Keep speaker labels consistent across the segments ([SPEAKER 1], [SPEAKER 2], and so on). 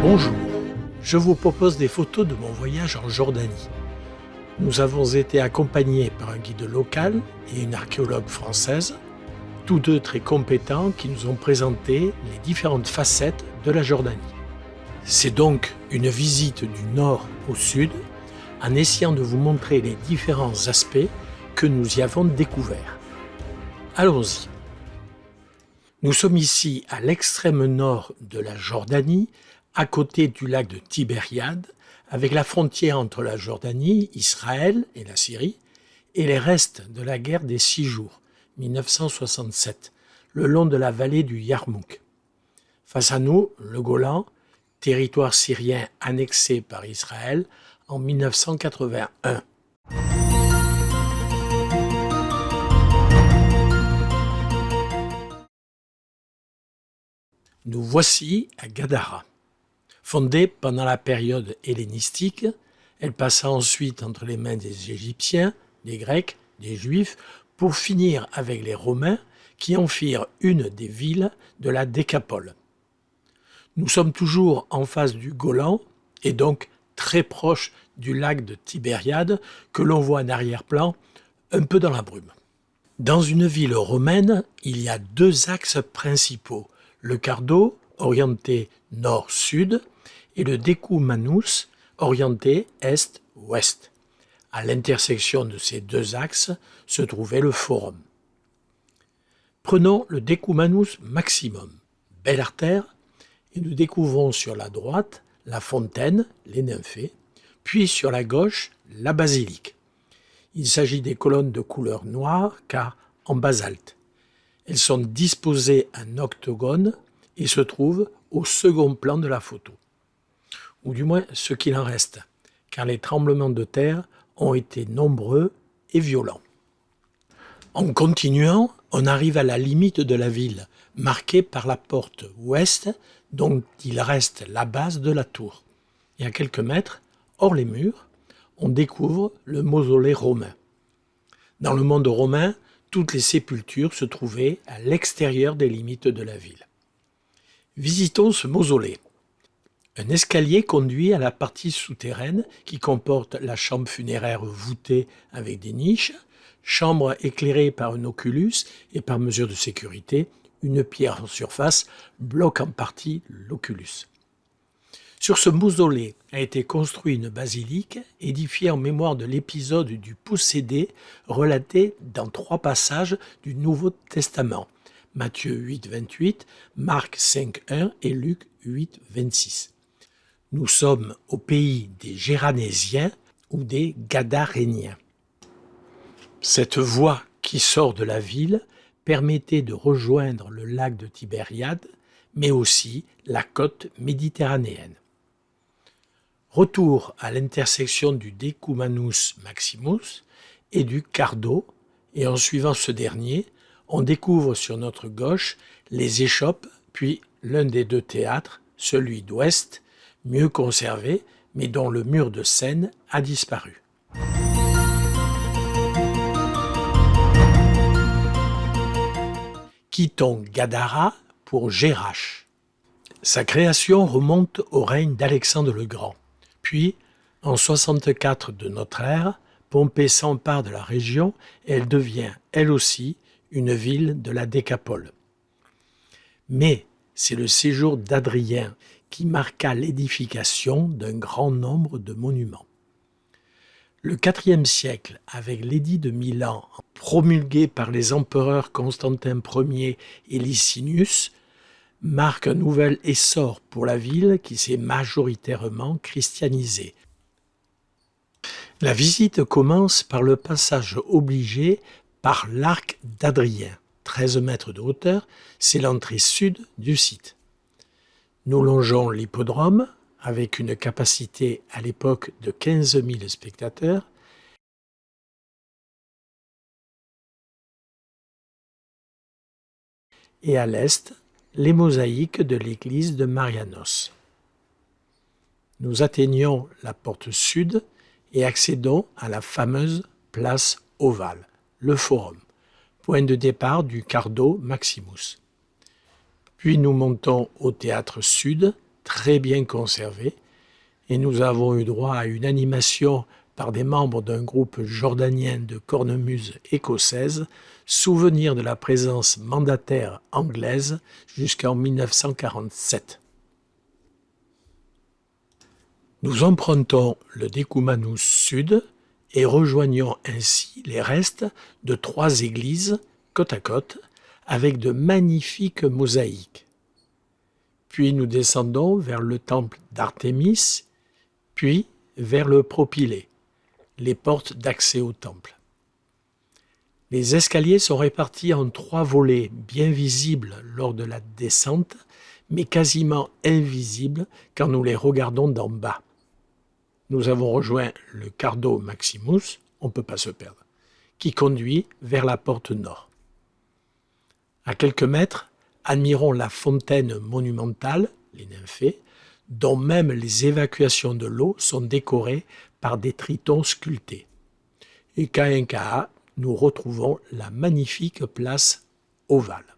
[SPEAKER 1] Bonjour, je vous propose des photos de mon voyage en Jordanie. Nous avons été accompagnés par un guide local et une archéologue française, tous deux très compétents qui nous ont présenté les différentes facettes de la Jordanie. C'est donc une visite du nord au sud en essayant de vous montrer les différents aspects que nous y avons découverts. Allons-y. Nous sommes ici à l'extrême nord de la Jordanie, à côté du lac de Tibériade, avec la frontière entre la Jordanie, Israël et la Syrie, et les restes de la guerre des 6 jours, 1967, le long de la vallée du Yarmouk. Face à nous, le Golan, territoire syrien annexé par Israël en 1981. Nous voici à Gadara. Fondée pendant la période hellénistique, elle passa ensuite entre les mains des Égyptiens, des Grecs, des Juifs, pour finir avec les Romains qui en firent une des villes de la Décapole. Nous sommes toujours en face du Golan et donc très proche du lac de Tibériade que l'on voit en arrière-plan, un peu dans la brume. Dans une ville romaine, il y a 2 axes principaux, le Cardo, orienté nord-sud, et le Decumanus, orienté est-ouest. À l'intersection de ces 2 axes se trouvait le forum. Prenons le Decumanus maximum, belle artère, et nous découvrons sur la droite la fontaine, les nymphées, puis sur la gauche la basilique. Il s'agit des colonnes de couleur noire car en basalte. Elles sont disposées en octogone et se trouvent au second plan de la photo. Ou du moins ce qu'il en reste, car les tremblements de terre ont été nombreux et violents. En continuant, on arrive à la limite de la ville, marquée par la porte ouest, dont il reste la base de la tour. Et à quelques mètres, hors les murs, on découvre le mausolée romain. Dans le monde romain, toutes les sépultures se trouvaient à l'extérieur des limites de la ville. Visitons ce mausolée. Un escalier conduit à la partie souterraine qui comporte la chambre funéraire voûtée avec des niches, chambre éclairée par un oculus et par mesure de sécurité, une pierre en surface bloque en partie l'oculus. Sur ce mausolée a été construit une basilique édifiée en mémoire de l'épisode du possédé relaté dans 3 passages du Nouveau Testament, Matthieu 8, 28, Marc 5, 1 et Luc 8, 26. Nous sommes au pays des Géranésiens ou des Gadaréniens. Cette voie qui sort de la ville permettait de rejoindre le lac de Tibériade, mais aussi la côte méditerranéenne. Retour à l'intersection du Decumanus Maximus et du Cardo, et en suivant ce dernier, on découvre sur notre gauche les échoppes, puis l'un des 2 théâtres, celui d'ouest, mieux conservé, mais dont le mur de scène a disparu. Quittons Gadara pour Jerash. Sa création remonte au règne d'Alexandre le Grand. Puis, en 64 de notre ère, Pompée s'empare de la région et elle devient, elle aussi, une ville de la Décapole. Mais c'est le séjour d'Adrien qui marqua l'édification d'un grand nombre de monuments. Le IVe siècle, avec l'édit de Milan, promulgué par les empereurs Constantin Ier et Licinius, marque un nouvel essor pour la ville qui s'est majoritairement christianisée. La visite commence par le passage obligé par l'arc d'Adrien, 13 mètres de hauteur, c'est l'entrée sud du site. Nous longeons l'hippodrome, avec une capacité à l'époque de 15 000 spectateurs, et à l'est, les mosaïques de l'église de Marianos. Nous atteignons la porte sud et accédons à la fameuse place ovale, le forum, point de départ du Cardo Maximus. Puis nous montons au théâtre sud, très bien conservé, et nous avons eu droit à une animation par des membres d'un groupe jordanien de cornemuse écossaise, souvenir de la présence mandataire anglaise jusqu'en 1947. Nous empruntons le Decumanus Sud et rejoignons ainsi les restes de 3 églises côte à côte avec de magnifiques mosaïques. Puis nous descendons vers le temple d'Artémis, puis vers le propylée, les portes d'accès au temple. Les escaliers sont répartis en 3 volets bien visibles lors de la descente, mais quasiment invisibles quand nous les regardons d'en bas. Nous avons rejoint le Cardo Maximus, on ne peut pas se perdre, qui conduit vers la porte nord. À quelques mètres, admirons la fontaine monumentale, les nymphées, dont même les évacuations de l'eau sont décorées par des tritons sculptés. Et qu'à Incaha, nous retrouvons la magnifique place ovale.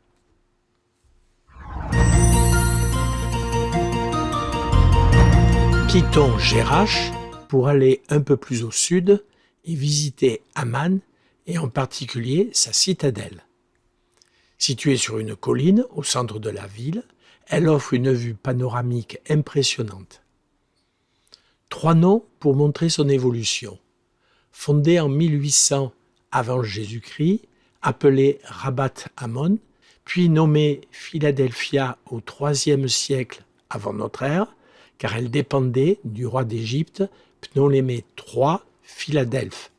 [SPEAKER 1] Quittons Jerash pour aller un peu plus au sud et visiter Amman et en particulier sa citadelle. Située sur une colline au centre de la ville, elle offre une vue panoramique impressionnante. 3 noms pour montrer son évolution. Fondée en 1800 avant Jésus-Christ, appelée Rabat Ammon, puis nommée Philadelphia au IIIe siècle avant notre ère, car elle dépendait du roi d'Égypte Ptolémée III Philadelphe.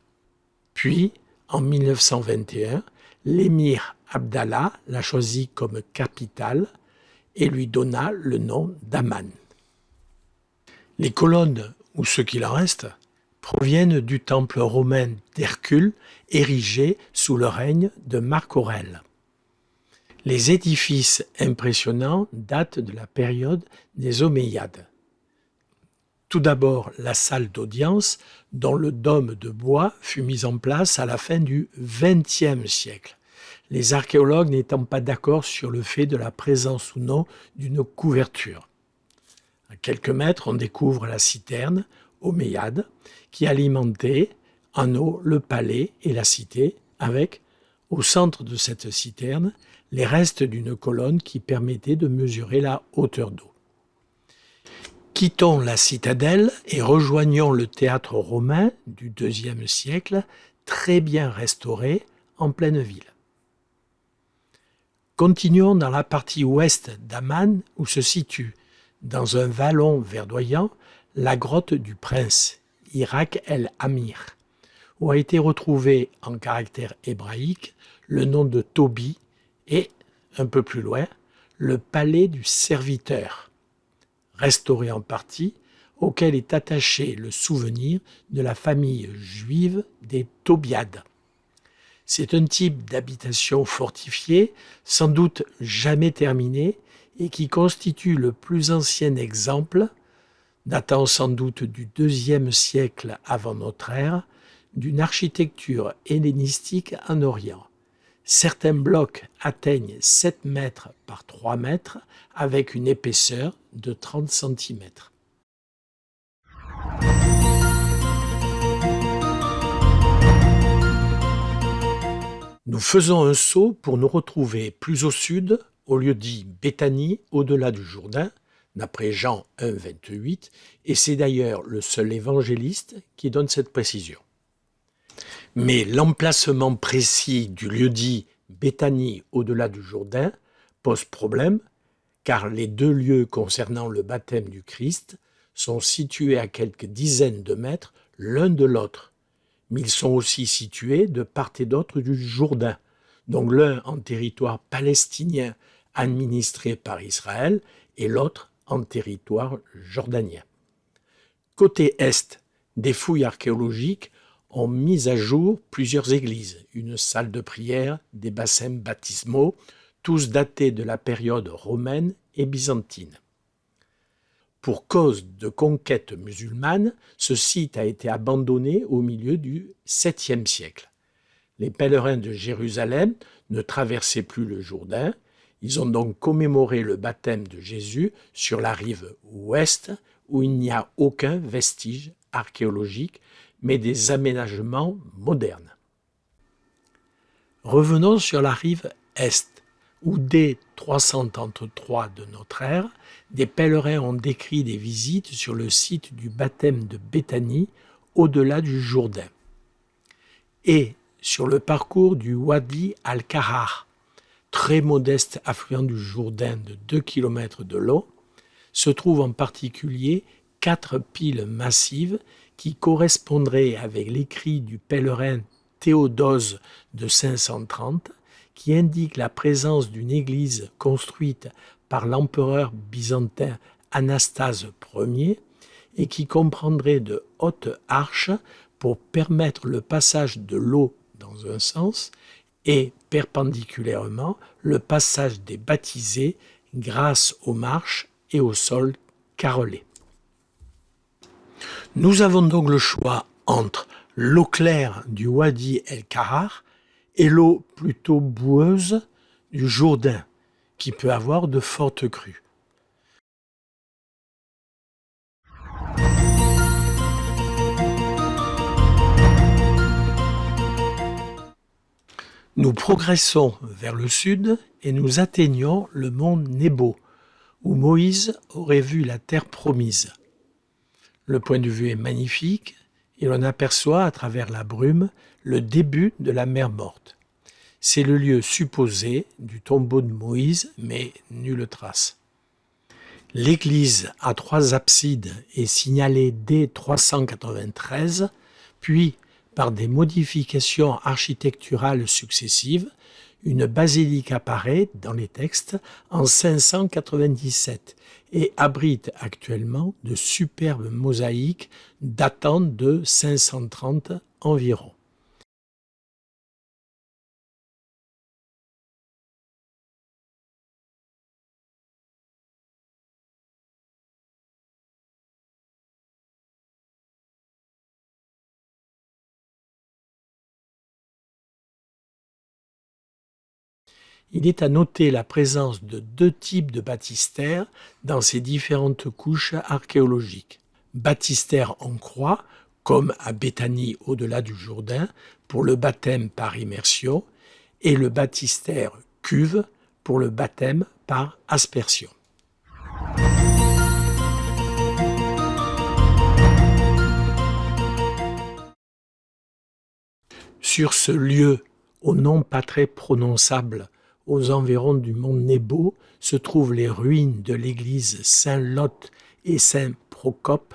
[SPEAKER 1] Puis, en 1921, l'émir Abdallah la choisit comme capitale et lui donna le nom d'Amman. Les colonnes, ou ce qu'il en reste, proviennent du temple romain d'Hercule érigé sous le règne de Marc Aurèle. Les édifices impressionnants datent de la période des Omeyyades. Tout d'abord, la salle d'audience, dont le dôme de bois fut mis en place à la fin du XXe siècle, les archéologues n'étant pas d'accord sur le fait de la présence ou non d'une couverture. À quelques mètres, on découvre la citerne omeyyade qui alimentait en eau le palais et la cité, avec, au centre de cette citerne, les restes d'une colonne qui permettait de mesurer la hauteur d'eau. Quittons la citadelle et rejoignons le théâtre romain du IIe siècle, très bien restauré en pleine ville. Continuons dans la partie ouest d'Amman où se situe, dans un vallon verdoyant, la grotte du prince, Irak el-Amir, où a été retrouvé en caractère hébraïque le nom de Tobi et, un peu plus loin, le palais du serviteur, restauré en partie, auquel est attaché le souvenir de la famille juive des Tobiades. C'est un type d'habitation fortifiée, sans doute jamais terminée, et qui constitue le plus ancien exemple, datant sans doute du IIe siècle avant notre ère, d'une architecture hellénistique en Orient. Certains blocs atteignent 7 mètres par 3 mètres avec une épaisseur de 30 cm. Nous faisons un saut pour nous retrouver plus au sud, au lieu dit Béthanie, au-delà du Jourdain, d'après Jean 1, 28, et c'est d'ailleurs le seul évangéliste qui donne cette précision. Mais l'emplacement précis du lieu-dit Béthanie au-delà du Jourdain pose problème, car les 2 lieux concernant le baptême du Christ sont situés à quelques dizaines de mètres l'un de l'autre, mais ils sont aussi situés de part et d'autre du Jourdain, donc l'un en territoire palestinien administré par Israël et l'autre en territoire jordanien. Côté est, des fouilles archéologiques ont mis à jour plusieurs églises, une salle de prière, des bassins baptismaux, tous datés de la période romaine et byzantine. Pour cause de conquête musulmane, ce site a été abandonné au milieu du 7e siècle. Les pèlerins de Jérusalem ne traversaient plus le Jourdain. Ils ont donc commémoré le baptême de Jésus sur la rive ouest, où il n'y a aucun vestige archéologique, mais des aménagements modernes. Revenons sur la rive est, où dès 333 de notre ère, des pèlerins ont décrit des visites sur le site du baptême de Béthanie, au-delà du Jourdain, et sur le parcours du Wadi al-Kahar, très modeste affluent du Jourdain de 2 km de long, se trouvent en particulier 4 piles massives qui correspondraient avec l'écrit du pèlerin Théodose de 530, qui indique la présence d'une église construite par l'empereur byzantin Anastase Ier et qui comprendrait de hautes arches pour permettre le passage de l'eau dans un sens et perpendiculairement le passage des baptisés grâce aux marches et au sol carrelé. Nous avons donc le choix entre l'eau claire du Wadi el-Kahar et l'eau plutôt boueuse du Jourdain, qui peut avoir de fortes crues. Nous progressons vers le sud et nous atteignons le mont Nebo, où Moïse aurait vu la terre promise. Le point de vue est magnifique et l'on aperçoit à travers la brume le début de la mer Morte. C'est le lieu supposé du tombeau de Moïse, mais nulle trace. L'église à 3 absides est signalée dès 393, puis par des modifications architecturales successives, une basilique apparaît dans les textes en 597 et abrite actuellement de superbes mosaïques datant de 530 environ. Il est à noter la présence de 2 types de baptistères dans ces différentes couches archéologiques. Baptistère en croix, comme à Béthanie au-delà du Jourdain, pour le baptême par immersion, et le baptistère cuve pour le baptême par aspersion. Sur ce lieu, au nom pas très prononçable, aux environs du mont Nebo, se trouvent les ruines de l'église Saint-Lot et Saint-Procope,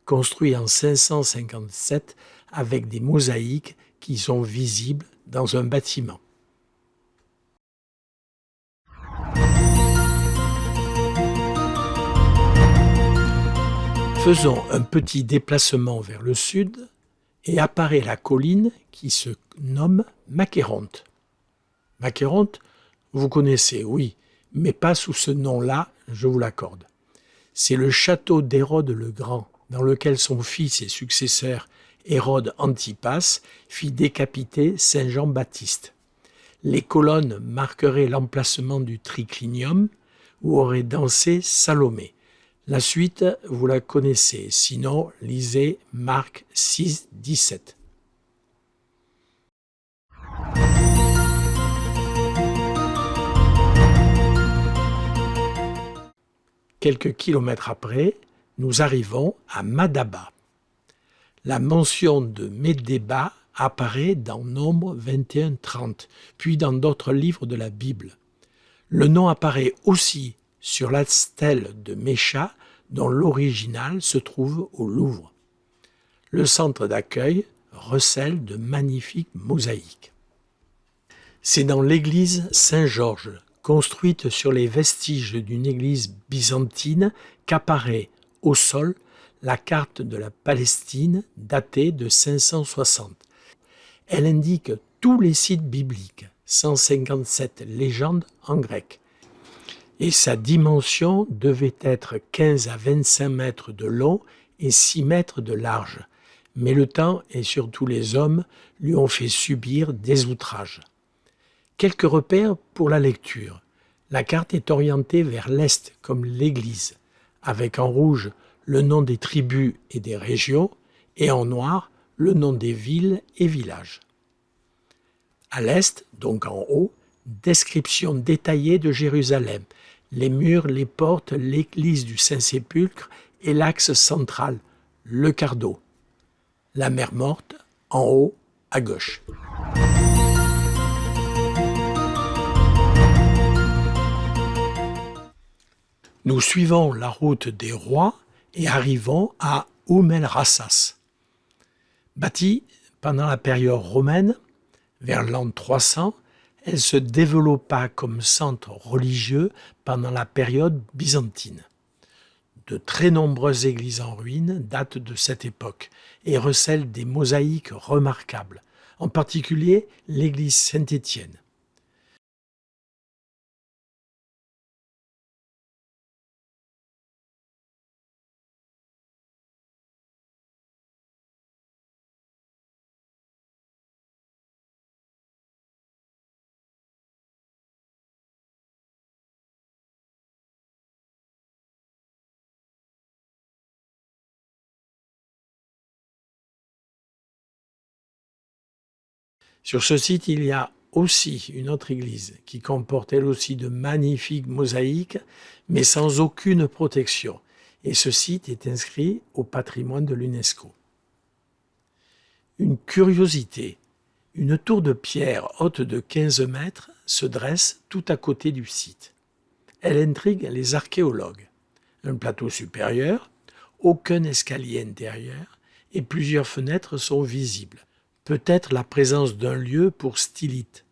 [SPEAKER 1] construits en 557 avec des mosaïques qui sont visibles dans un bâtiment. Faisons un petit déplacement vers le sud et apparaît la colline qui se nomme Macéronte. Macéronte, vous connaissez, oui, mais pas sous ce nom-là, je vous l'accorde. C'est le château d'Hérode le Grand, dans lequel son fils et successeur Hérode Antipas fit décapiter Saint Jean-Baptiste. Les colonnes marqueraient l'emplacement du triclinium où aurait dansé Salomé. La suite, vous la connaissez, sinon lisez Marc 6, 17. Quelques kilomètres après, nous arrivons à Madaba. La mention de Médéba apparaît dans Nombre 21-30, puis dans d'autres livres de la Bible. Le nom apparaît aussi sur la stèle de Mécha, dont l'original se trouve au Louvre. Le centre d'accueil recèle de magnifiques mosaïques. C'est dans l'église Saint-Georges, construite sur les vestiges d'une église byzantine, qu'apparaît au sol la carte de la Palestine datée de 560. Elle indique tous les sites bibliques, 157 légendes en grec. Et sa dimension devait être 15 à 25 mètres de long et 6 mètres de large. mais le temps et surtout les hommes lui ont fait subir des outrages. Quelques repères pour la lecture. La carte est orientée vers l'est comme l'église, avec en rouge le nom des tribus et des régions, et en noir le nom des villes et villages. À l'est, donc en haut, description détaillée de Jérusalem, les murs, les portes, l'église du Saint-Sépulcre et l'axe central, le quart d'eau. La mer Morte, en haut, à gauche. Nous suivons la route des rois et arrivons à el-Rassas. Bâtie pendant la période romaine, vers l'an 300, elle se développa comme centre religieux pendant la période byzantine. De très nombreuses églises en ruine datent de cette époque et recèlent des mosaïques remarquables, en particulier l'église Saint-Étienne. Sur ce site, il y a aussi une autre église qui comporte elle aussi de magnifiques mosaïques, mais sans aucune protection. Et ce site est inscrit au patrimoine de l'UNESCO. Une curiosité, une tour de pierre haute de 15 mètres se dresse tout à côté du site. Elle intrigue les archéologues. Un plateau supérieur, aucun escalier intérieur et plusieurs fenêtres sont visibles. Peut-être la présence d'un lieu pour stylite,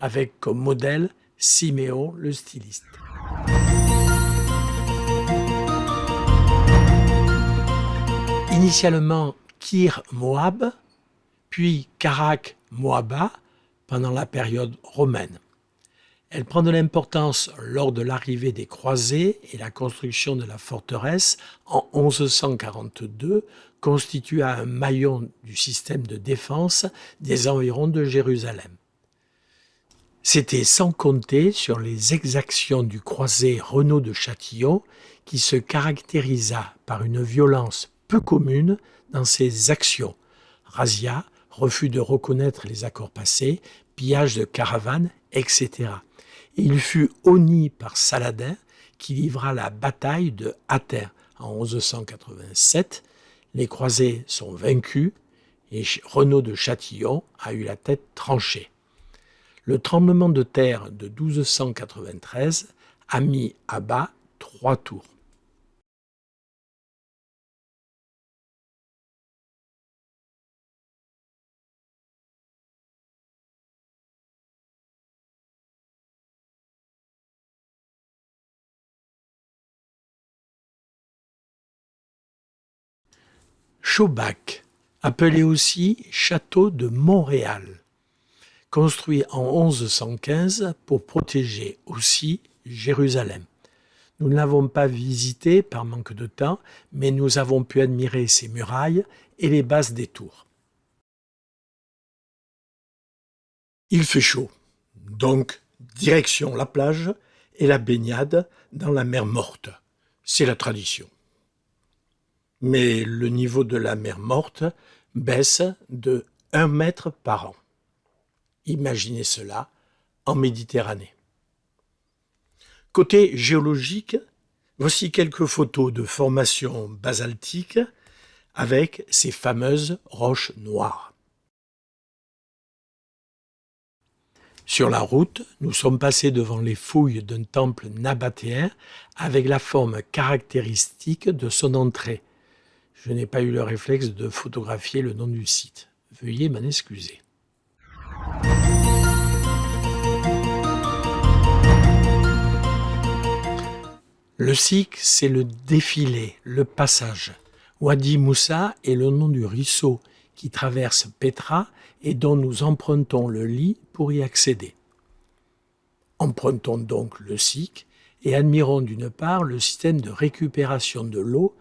[SPEAKER 1] avec comme modèle Siméon le styliste. Initialement Kir Moab, puis Karak Moaba pendant la période romaine. Elle prend de l'importance lors de l'arrivée des croisés et la construction de la forteresse en 1142 constitua un maillon du système de défense des environs de Jérusalem. C'était sans compter sur les exactions du croisé Renaud de Châtillon qui se caractérisa par une violence peu commune dans ses actions. Razzia, refus de reconnaître les accords passés, pillage de caravanes, etc. Et il fut honni par Saladin qui livra la bataille de Hattin en 1187. Les croisés sont vaincus et Renaud de Châtillon a eu la tête tranchée. Le tremblement de terre de 1293 a mis à bas 3 tours. Chaubac, appelé aussi château de Montréal, construit en 1115 pour protéger aussi Jérusalem. Nous ne l'avons pas visité par manque de temps, mais nous avons pu admirer ses murailles et les bases des tours. Il fait chaud, donc direction la plage et la baignade dans la mer Morte. C'est la tradition. Mais le niveau de la mer Morte baisse de 1 mètre par an. Imaginez cela en Méditerranée. Côté géologique, voici quelques photos de formations basaltiques avec ces fameuses roches noires. Sur la route, nous sommes passés devant les fouilles d'un temple nabatéen avec la forme caractéristique de son entrée. Je n'ai pas eu le réflexe de photographier le nom du site. Veuillez m'en excuser. Le sikh, c'est le défilé, le passage. Wadi Moussa est le nom du ruisseau qui traverse Petra et dont nous empruntons le lit pour y accéder. Empruntons donc le sikh et admirons d'une part le système de récupération de l'eau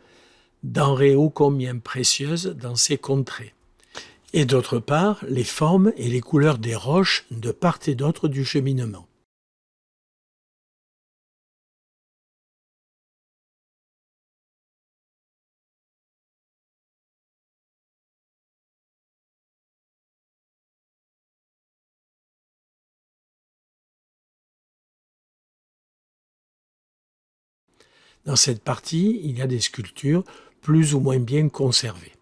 [SPEAKER 1] denrée ô combien précieuse dans ces contrées. Et d'autre part, les formes et les couleurs des roches de part et d'autre du cheminement. Dans cette partie, il y a des sculptures plus ou moins bien conservées.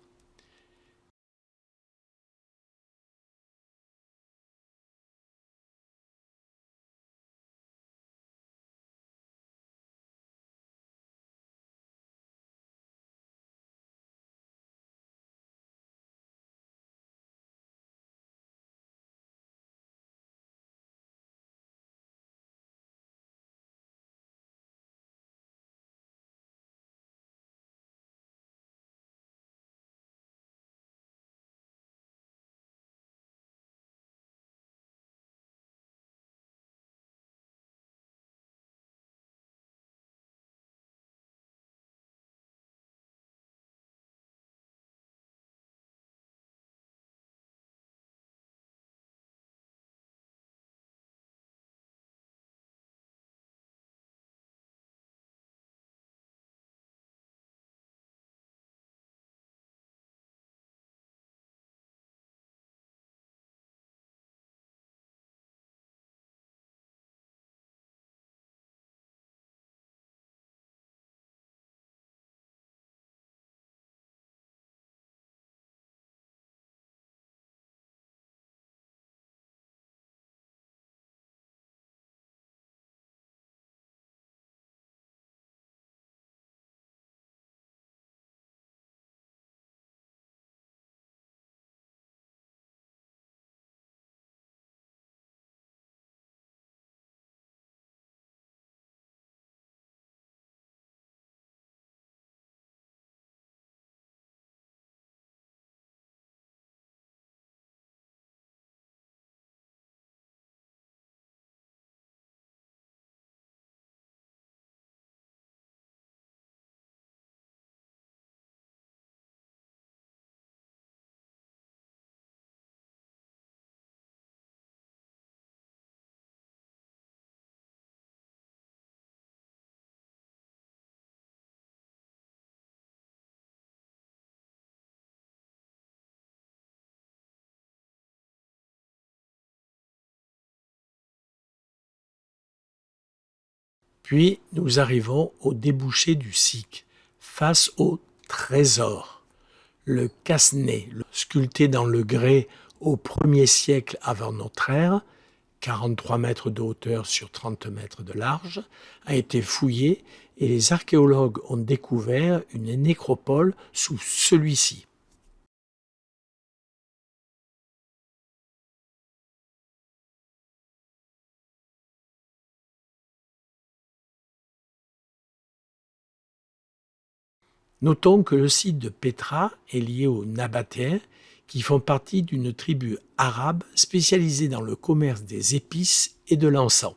[SPEAKER 1] Puis nous arrivons au débouché du Sic, face au trésor. Le casse-nez, sculpté dans le grès au 1er siècle avant notre ère, 43 mètres de hauteur sur 30 mètres de large, a été fouillé et les archéologues ont découvert une nécropole sous celui-ci. Notons que le site de Pétra est lié aux Nabatéens, qui font partie d'une tribu arabe spécialisée dans le commerce des épices et de l'encens.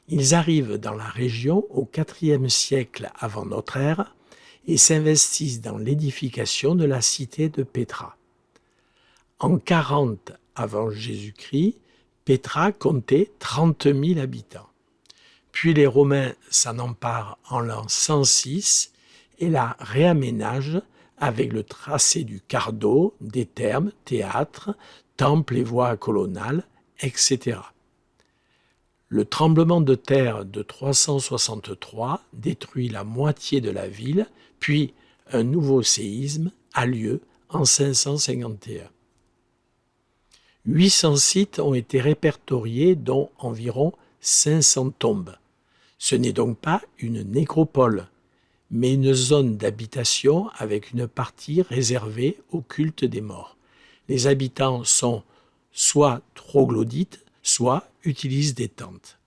[SPEAKER 1] Ils arrivent dans la région au IVe siècle avant notre ère et s'investissent dans l'édification de la cité de Pétra. En 40 avant Jésus-Christ, Pétra comptait 30 000 habitants. Puis les Romains s'en emparent en l'an 106 et la réaménagent avec le tracé du cardo, des thermes, théâtres, temples et voies colonnales, etc. Le tremblement de terre de 363 détruit la moitié de la ville, puis un nouveau séisme a lieu en 551. 800 sites ont été répertoriés, dont environ 500 tombes. Ce n'est donc pas une nécropole, mais une zone d'habitation avec une partie réservée au culte des morts. Les habitants sont soit troglodytes, soit utilisent des tentes.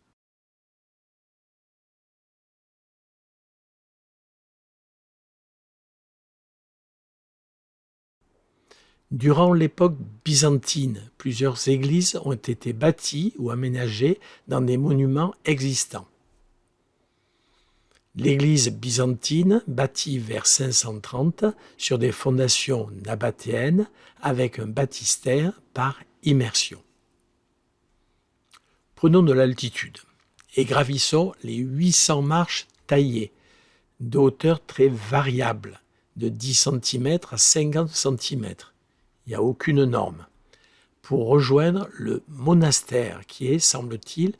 [SPEAKER 1] Durant l'époque byzantine, plusieurs églises ont été bâties ou aménagées dans des monuments existants. L'église byzantine, bâtie vers 530 sur des fondations nabatéennes avec un baptistère par immersion. Prenons de l'altitude et gravissons les 800 marches taillées, de hauteur très variable, de 10 cm à 50 cm. Il n'y a aucune norme. Pour rejoindre le monastère qui est, semble-t-il,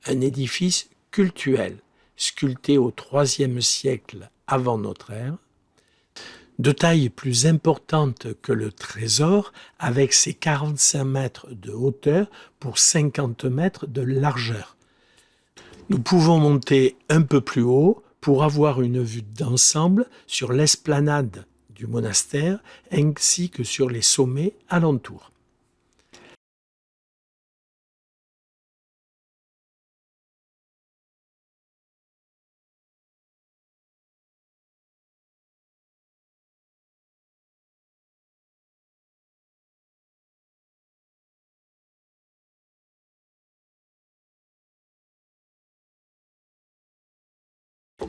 [SPEAKER 1] un édifice cultuel, sculpté au IIIe siècle avant notre ère, de taille plus importante que le trésor, avec ses 45 mètres de hauteur pour 50 mètres de largeur. Nous pouvons monter un peu plus haut pour avoir une vue d'ensemble sur l'esplanade du monastère ainsi que sur les sommets alentours.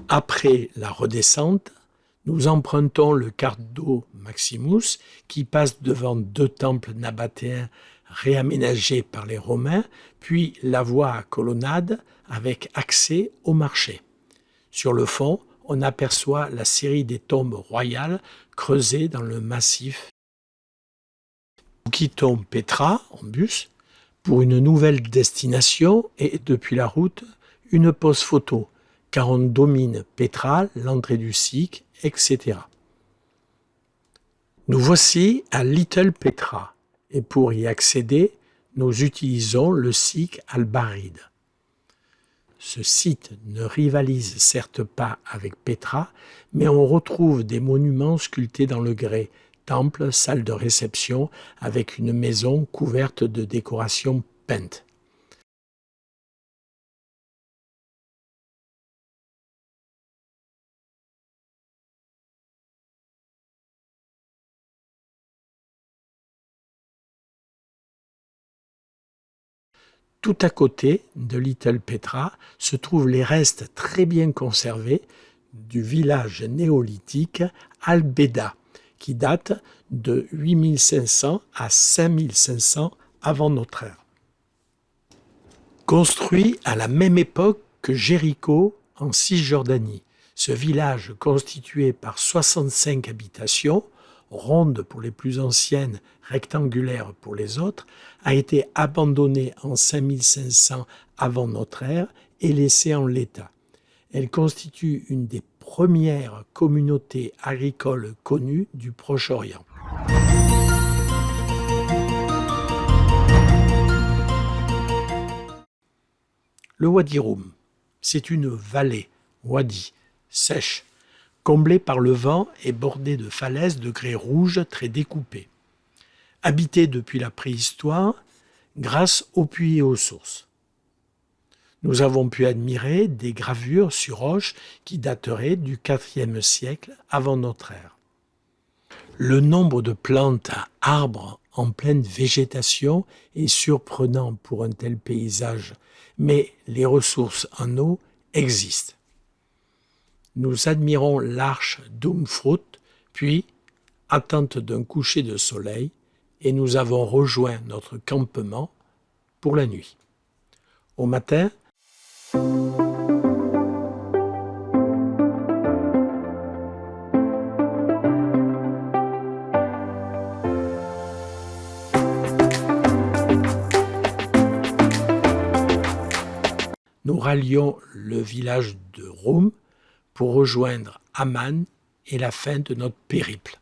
[SPEAKER 1] Après la redescente, nous empruntons le Cardo Maximus qui passe devant 2 temples nabatéens réaménagés par les Romains, puis la voie à colonnade avec accès au marché. Sur le fond, on aperçoit la série des tombes royales creusées dans le massif. Nous quittons Pétra en bus pour une nouvelle destination et depuis la route, une pause photo, car on domine Pétra, l'entrée du SIC, etc. Nous voici à Little Petra et pour y accéder, nous utilisons le SIC Al-Baride. Ce site ne rivalise certes pas avec Pétra, mais on retrouve des monuments sculptés dans le grès, temple, salle de réception, avec une maison couverte de décorations peintes. Tout à côté de Little Petra se trouvent les restes très bien conservés du village néolithique Al-Beda, qui date de 8500 à 5500 avant notre ère. Construit à la même époque que Jéricho en Cisjordanie, ce village constitué par 65 habitations, rondes pour les plus anciennes, rectangulaires pour les autres, a été abandonné en 5500 avant notre ère et laissé en l'état. Elle constitue une des premières communautés agricoles connues du Proche-Orient. Le Wadi Rum, c'est une vallée, wadi, sèche, comblée par le vent et bordée de falaises de grès rouge très découpées. Habitée depuis la préhistoire grâce aux puits et aux sources. Nous avons pu admirer des gravures sur roche qui dateraient du IVe siècle avant notre ère. Le nombre de plantes à arbres en pleine végétation est surprenant pour un tel paysage, mais les ressources en eau existent. Nous admirons l'arche d'Umfrut, puis, attente d'un coucher de soleil, et nous avons rejoint notre campement pour la nuit. Au matin, nous rallions le village de Rum pour rejoindre Amman et la fin de notre périple.